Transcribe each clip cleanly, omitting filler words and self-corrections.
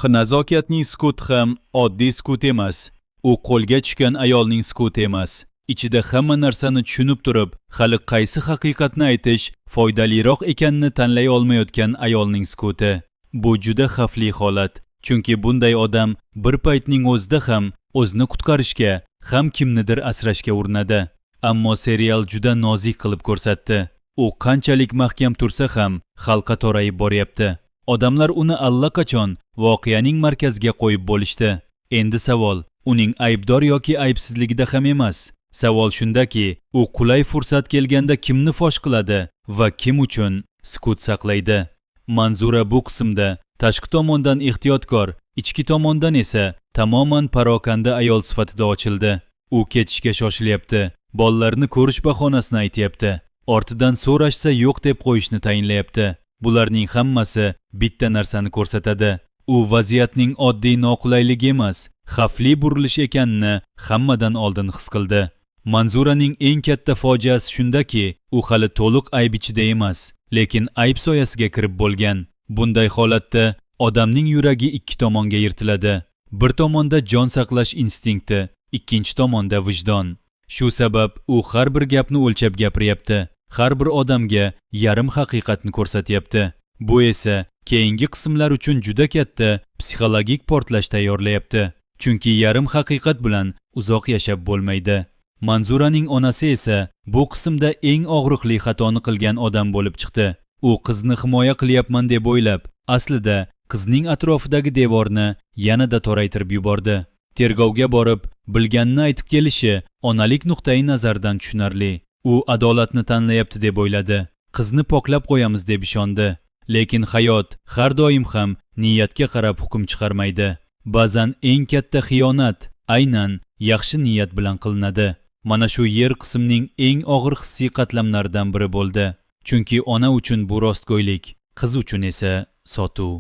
Nazokatning sukut ham oddiy sukut emas. U qo'lga tushgan ayolning sukuti emas. Ichida hamma narsani tushunib turib, hali qaysi haqiqatni aytish foydaliroq ekanini tanlay olmayotgan ayolning sukuti. Bu juda xavfli holat. Chunki bunday odam bir paytning o'zida ham o'zini qutqarishga, ham kimnidir asrashga urinadi. Ammo serial juda nozik qilib ko'rsatdi. U qanchalik mahkam tursa ham xalqqa torayib boryapti. Odamlar uni allaqachon voqeaning markaziga qo'yib bo'lishdi. Endi savol uning aybdor yoki aybsizligida ham emas. Savol shundaki, u qulay fursat kelganda kimni fosh qiladi va kim uchun sukut saqlaydi. Manzura bu qismda tashqi tomondan ehtiyotkor, ichki tomondan esa tamoman parokanda ayol sifatida ochildi. U ketishga shoshilyapti. Bollarni ko'rish bahonasini aytyapti. Ortidan so'rashsa yo'q deb qo'yishni tayinlayapti. Bularning hammasi bitta narsani ko'rsatadi. U vaziyatning oddiy noqulayligi emas, xavfli burilish ekanini hammadan oldin his qildi. Manzuraning eng katta fojiasi shundaki, u hali to'liq ayb ichida emas, lekin ayb soyasiga kirib bo'lgan. Bunday holatda odamning yuragi ikki tomonga yirtiladi. Bir tomonda jon saqlash instinkti, ikkinchi tomonda vijdon. Shu sabab u har bir gapni o'lchab gapiryapti. Har bir odamga yarim haqiqatni ko'rsatyapti. Bu esa keyingi qismlar uchun juda katta psixologik portlash tayyorlayapti. Chunki yarim haqiqat bilan uzoq yashab bo'lmaydi. Manzuraning onasi esa bu qismda eng og'riqli xatoni qilgan odam bo'lib chiqdi. U qizni himoya qilyapman deb o'ylab, aslida qizning atrofidagi devorni yanada toraytirib yubordi. Tergovga borib, bilganini aytib kelishi onalik nuqtai nazaridan tushunarli. U adolatni tanlayapti deb o'yladi. Qizni poklab qo'yamiz deb ishondi. Lekin hayot har doim ham niyatga qarab hukm chiqarmaydi. Ba'zan eng katta xiyonat aynan yaxshi niyat bilan qilinadi. Mana shu yer qismning eng og'ir hissiy qatlamlaridan biri bo'ldi. Chunki ona uchun bu rostgo'ylik, qiz uchun esa sotuv.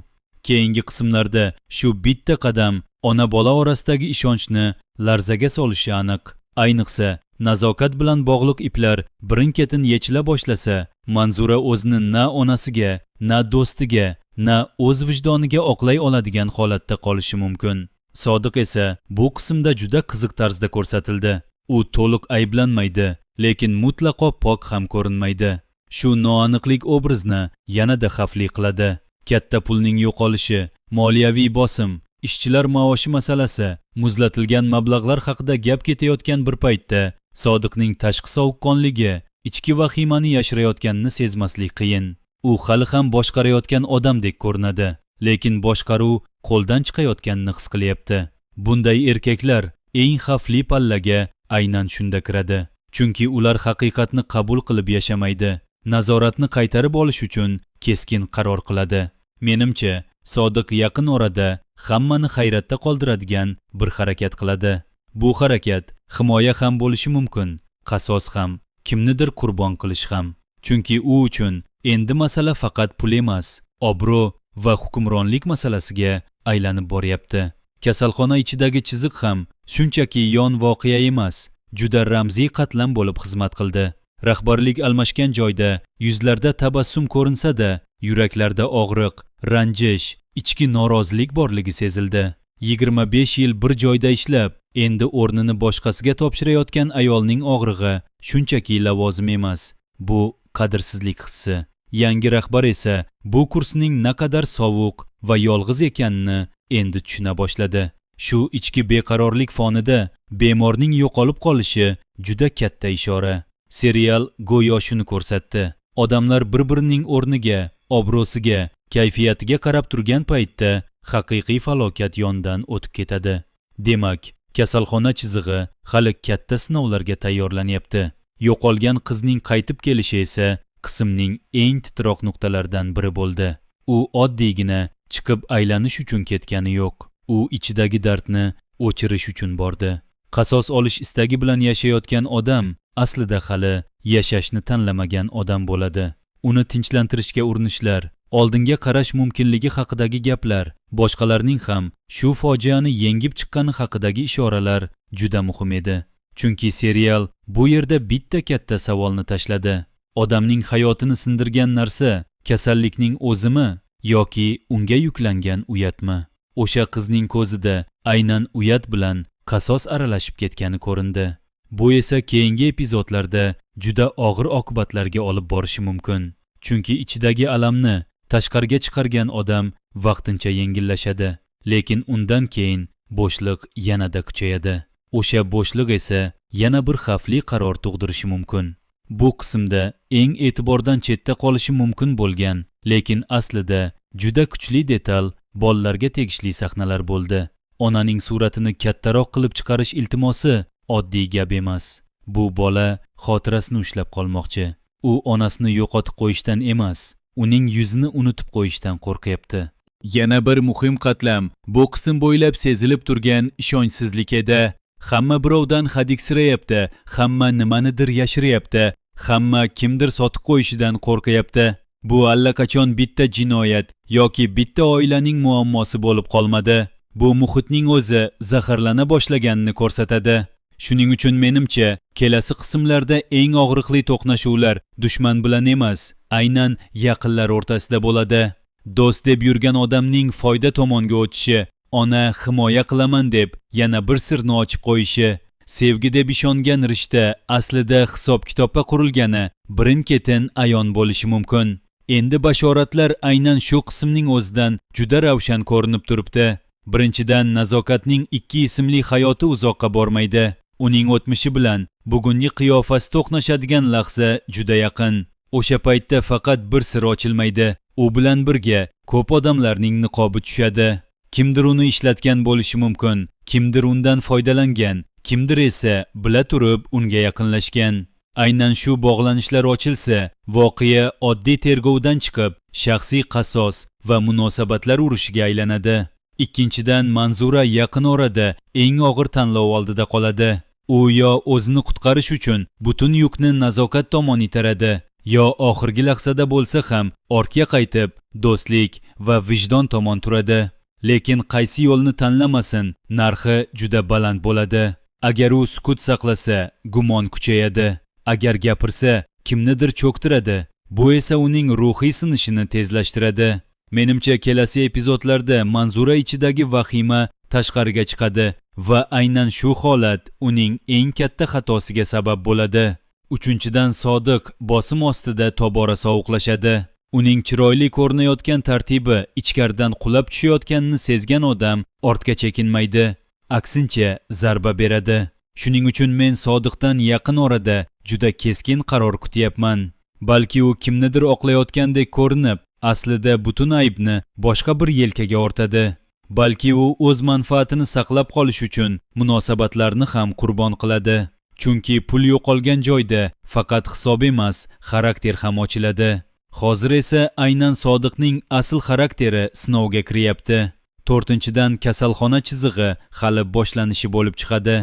Keyingi qismlarda shu bitta qadam ona bola orasidagi ishonchni larzaga solishi aniq. Ayniqsa nazokat bilan bog'liq iplar birin-ketin yechila boshlasa, Manzura o'zini na onasiga, na do'stiga, na o'z vijdoniga oqlay oladigan holatda qolishi mumkin. Sodiq esa bu qismda juda qiziq tarzda ko'rsatildi. U to'liq ayblanmaydi, lekin mutlaqo pok ham ko'rinmaydi. Shu noaniqlik obrazni yanada xavfli qiladi. Katta pulning yo'qolishi, moliyaviy bosim, ishchilar maoshi masalasi, muzlatilgan mablag'lar haqida gap ketayotgan bir paytda Sodiqning tashqi sovuqqonligi, ichki vahimani yashirayotganini sezmaslik qiyin. U hali ham boshqarayotgan odamdek ko'rinadi, lekin boshqaruv qo'ldan chiqayotganini his qilyapti. Bunday erkaklar eng xavfli pallaga aynan shunda kiradi. Chunki ular haqiqatni qabul qilib yashamaydi. Nazoratni qaytarib olish uchun keskin qaror qiladi. Menimcha, Sodiq yaqin orada hammani hayratda qoldiradigan bir harakat qiladi. Bu harakat himoya ham bo'lishi mumkin, qasos ham, kimnidir qurbon qilish ham. Chunki u uchun endi masala faqat pul emas, obro' va hukmronlik masalasiga aylanib boryapti. Kasalxona ichidagi chiziq ham shunchaki yon voqea emas, juda ramziy qatlam bo'lib xizmat qildi. Rahbarlik almashgan joyda yuzlarda tabassum ko'rinsa-da, yuraklarda og'riq, ranjish, ichki norozilik borligi sezildi. 25 yil bir joyda ishlab, endi o'rnini boshqasiga topshirayotgan ayolning og'rig'i shunchaki lavozim emas, bu qadrsizlik hissi. Yangi rahbar esa bu kursning naqadar sovuq va yolg'iz ekanini endi tushuna boshladi. Shu ichki beqarorlik fonida bemorning yo'qolib qolishi juda katta ishora. Serial go'yo shuni ko'rsatdi. Odamlar bir-birining o'rniga, obro'siga, kayfiyatiga qarab turgan paytda haqiqiy falokat yondan o'tib ketadi. Demak, kasalxona chizig'i hali katta sinovlarga tayyorlanyapti. Yo'qolgan qizning qaytib kelishi esa qismning eng titroq nuqtalaridan biri bo'ldi. U oddiygina chiqib aylanish uchun ketgani yo'q. U ichidagi dardni o'chirish uchun bordi. Qasos olish istagi bilan yashayotgan odam aslida hali yashashni tanlamagan odam bo'ladi. Uni tinchlantirishga urinishlar, oldinga qarash mumkinligi haqidagi gaplar, boshqalarning ham shu fojiani yengib chiqqani haqidagi ishoralar juda muhim edi. Chunki serial bu yerda bitta katta savolni tashladi. Odamning hayotini sindirgan narsa kasallikning o'zimi yoki unga yuklangan uyatmi? o'sha qizning ko'zida aynan uyat bilan qasos aralashib ketgani ko'rindi. Bu esa keyingi epizodlarda juda og'ir oqibatlarga olib borishi mumkin. Chunki ichidagi alamni tashqariga chiqargan odam vaqtincha yengillashadi, lekin undan keyin bo'shliq yanada kuchayadi. O'sha bo'shliq esa yana bir xavfli qaror tug'dirishi mumkin. Bu qismda eng e'tibordan chetda qolishi mumkin bo'lgan, lekin aslida juda kuchli detal bolalarga tegishli sahnalar bo'ldi. Onaning suratini kattaroq qilib chiqarish iltimosi oddiy gap emas. Bu bola xotirasini ushlab qolmoqchi. U onasini yo'qotib qo'yishdan emas, uning yuzini unutib qo'yishdan qo'rqyapti. Yana bir muhim qatlam bu qism bo'ylab sezilib turgan ishonchsizlik edi. Hamma birovdan hadiksirayapti, hamma nimanidir yashiryapti, hamma kimdir sotib qo'yishidan qo'rqyapti. Bu allaqachon bitta jinoyat yoki bitta oilaning muammosi bo'lib qolmadi. Bu muhitning o'zi zaharlana boshlaganini ko'rsatadi. Shuning uchun menimcha, kelasi qismlarda eng og'riqli to'qnashuvlar dushman bilan emas, aynan yaqinlar o'rtasida bo'ladi. Do'st deb yurgan odamning foyda tomonga o'tishi, ona himoya qilaman deb yana bir sirni ochib qo'yishi, sevgi deb ishongan rishta aslida hisob-kitobga qurilgani birin-ketin ayon bo'lishi mumkin. Endi bashoratlar aynan shu qismning o'zidan juda ravshan ko'rinib turibdi. Birinchidan, Nazokatning 2 ismli hayoti uzoqqa bormaydi. Uning o'tmishi bilan bugungi qiyofasi to'qnashadigan lahza juda yaqin. O'sha paytda faqat bir sir ochilmaydi. U bilan birga ko'p odamlarning niqobi tushadi. Kimdir uni ishlatgan bo'lishi mumkin, kimdir undan foydalangan, kimdir esa bila turib unga yaqinlashgan. Aynan shu bog'lanishlar ochilsa, voqea oddiy tergovdan chiqib, shaxsiy qasos va munosabatlar urushiga aylanadi. Ikkinchidan, Manzura yaqin orada eng og'ir tanlov oldida qoladi. U yo o'zini qutqarish uchun butun yukni Nazokat tomon itaradi, yo oxirgi lahzada bo'lsa ham ortga qaytib, do'stlik va vijdon tomon turadi. Lekin qaysi yo'lni tanlamasin, narxi juda baland bo'ladi. Agar u sukut saqlasa, gumon kuchayadi. Agar gapirsa, kimnidir cho'ktiradi. Bu esa uning ruhiy sinishini tezlashtiradi. Menimcha, kelasi epizodlarda Manzura ichidagi vahima tashqariga chiqadi va aynan shu holat uning eng katta xatosiga sabab bo'ladi. Uchinchidan, Sodiq bosim ostida tobora sovuqlashadi. Uning chiroyli ko'rinayotgan tartibi ichkaridan qulab tushayotganini sezgan odam ortga chekinmaydi, aksincha zarba beradi. Shuning uchun men Sodiqdan yaqin orada juda keskin qaror kutyapman. Balki u kimnidir oqlayotgandek ko'rinib, aslida butun aybni boshqa bir yelkaga ortadi. Balki u o'z manfaatini saqlab qolish uchun munosabatlarni ham qurbon qiladi. Chunki pul yo'qolgan joyda faqat hisob emas, xarakter ham ochiladi. Hozir esa aynan Sodiqning asl xarakteri sinovga kiryapti. To'rtinchidan, kasalxona chizig'i hali boshlanishi bo'lib chiqadi.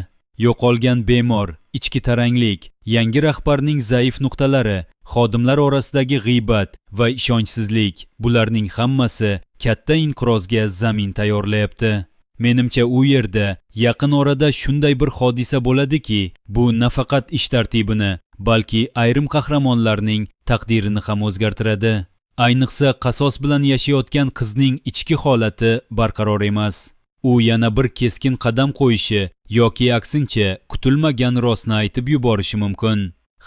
Yo'qolgan bemor, ichki taranglik, yangi rahbarning zaif nuqtalari, xodimlar orasidagi g'iybat va ishonchsizlik, bularning hammasi katta inqirozga zamin tayyorlayapti. Menimcha, u yerda yaqin orada shunday bir hodisa bo'ladiki, bu nafaqat ish tartibini, balki ayrim qahramonlarning taqdirini ham o'zgartiradi. Ayniqsa, qasos bilan yashayotgan qizning ichki holati barqaror emas. U yana bir keskin qadam qo'yishi yoki aksincha kutilmagan rostni aytib yuborishi mumkin.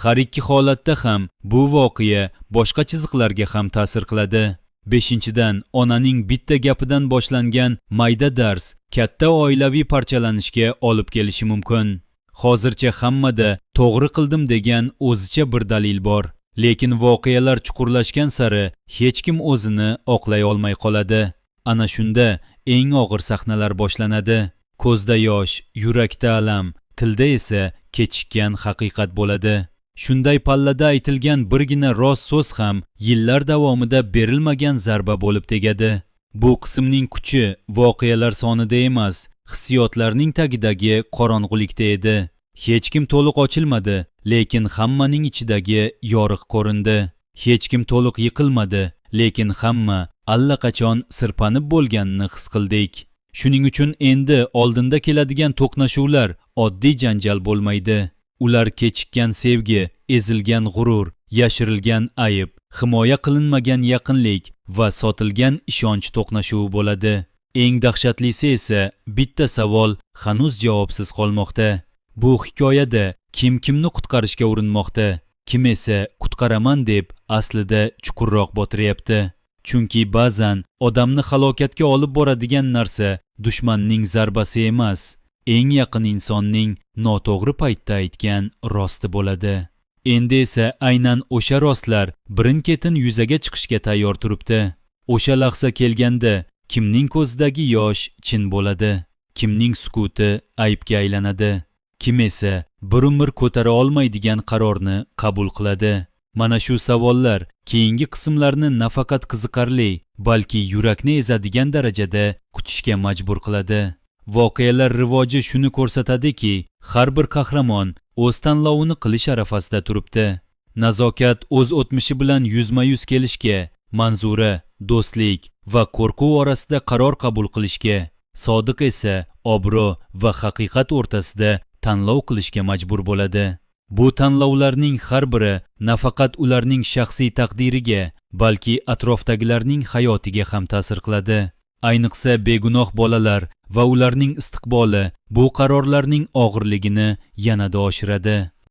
Har ikki holatda ham bu voqea boshqa chiziqlarga ham ta'sir qiladi. Beshinchidan, onaning bitta gapidan boshlangan mayda dars katta oilaviy parchalanishga olib kelishi mumkin. Hozircha hammada to'g'ri qildim degan o'zicha bir dalil bor. Lekin voqealar chuqurlashgan sari hech kim o'zini oqlay olmay qoladi. Ana shunda eng og'ir sahnalar boshlanadi. Ko'zda yosh, yurakda alam, tilda esa kechikkan haqiqat bo'ladi. Shunday pallada aytilgan birgina rost so'z ham yillar davomida berilmagan zarba bo'lib tegadi. Bu qismning kuchi voqealar sonida emas, hissiyotlarning tagidagi qorong'ulikda edi. Hech kim to'liq ochilmadi, lekin hammaning ichidagi yoriq ko'rindi. Hech kim to'liq yiqilmadi, lekin hamma allaqachon sirpanib bo'lganini his qildik. Shuning uchun endi oldinda keladigan to'qnashuvlar oddiy janjal bo'lmaydi. Ular kechikkan sevgi, ezilgan g'urur, yashirilgan ayb, himoya qilinmagan yaqinlik va sotilgan ishonch to'qnashuvi bo'ladi. Eng dahshatlisi esa bitta savol hanuz javobsiz qolmoqda. Bu hikoyada kim kimni qutqarishga urinmoqda, kim esa qutqaraman deb aslida chuqurroq botiryapti. Chunki ba'zan odamni halokatga olib boradigan narsa dushmanning zarbasi emas, eng yaqin insonning noto'g'ri paytda aytgan rosti bo'ladi. Endi esa aynan o'sha rostlar birin-ketin yuzaga chiqishga tayyor turibdi. O'sha lahza kelganda kimning ko'zidagi yosh chin bo'ladi, kimning sukuti aybga aylanadi, kim esa bir umr ko'tara olmaydigan qarorni qabul qiladi. Mana shu savollar keyingi qismlarni nafaqat qiziqarli, balki yurakni ezadigan darajada kutishga majbur qiladi. Voqealar rivoji shuni ko'rsatadiki, har bir qahramon o'z tanlovini qilish arafasida turibdi. Nazokat o'z o'tmishi bilan yuzma-yuz kelishga, manzura, do'stlik va qo'rquv orasida qaror qabul qilishga, Sodiq esa obro' va haqiqat o'rtasida tanlov qilishga majbur bo'ladi. Bu tanlovlarning har biri nafaqat ularning shaxsiy taqdiriga, balki atrofdagilarning hayotiga ham ta'sir qiladi. Ayniqsa begunoh bolalar va ularning istiqboli bu qarorlarning og'irligini yanada oshiradi.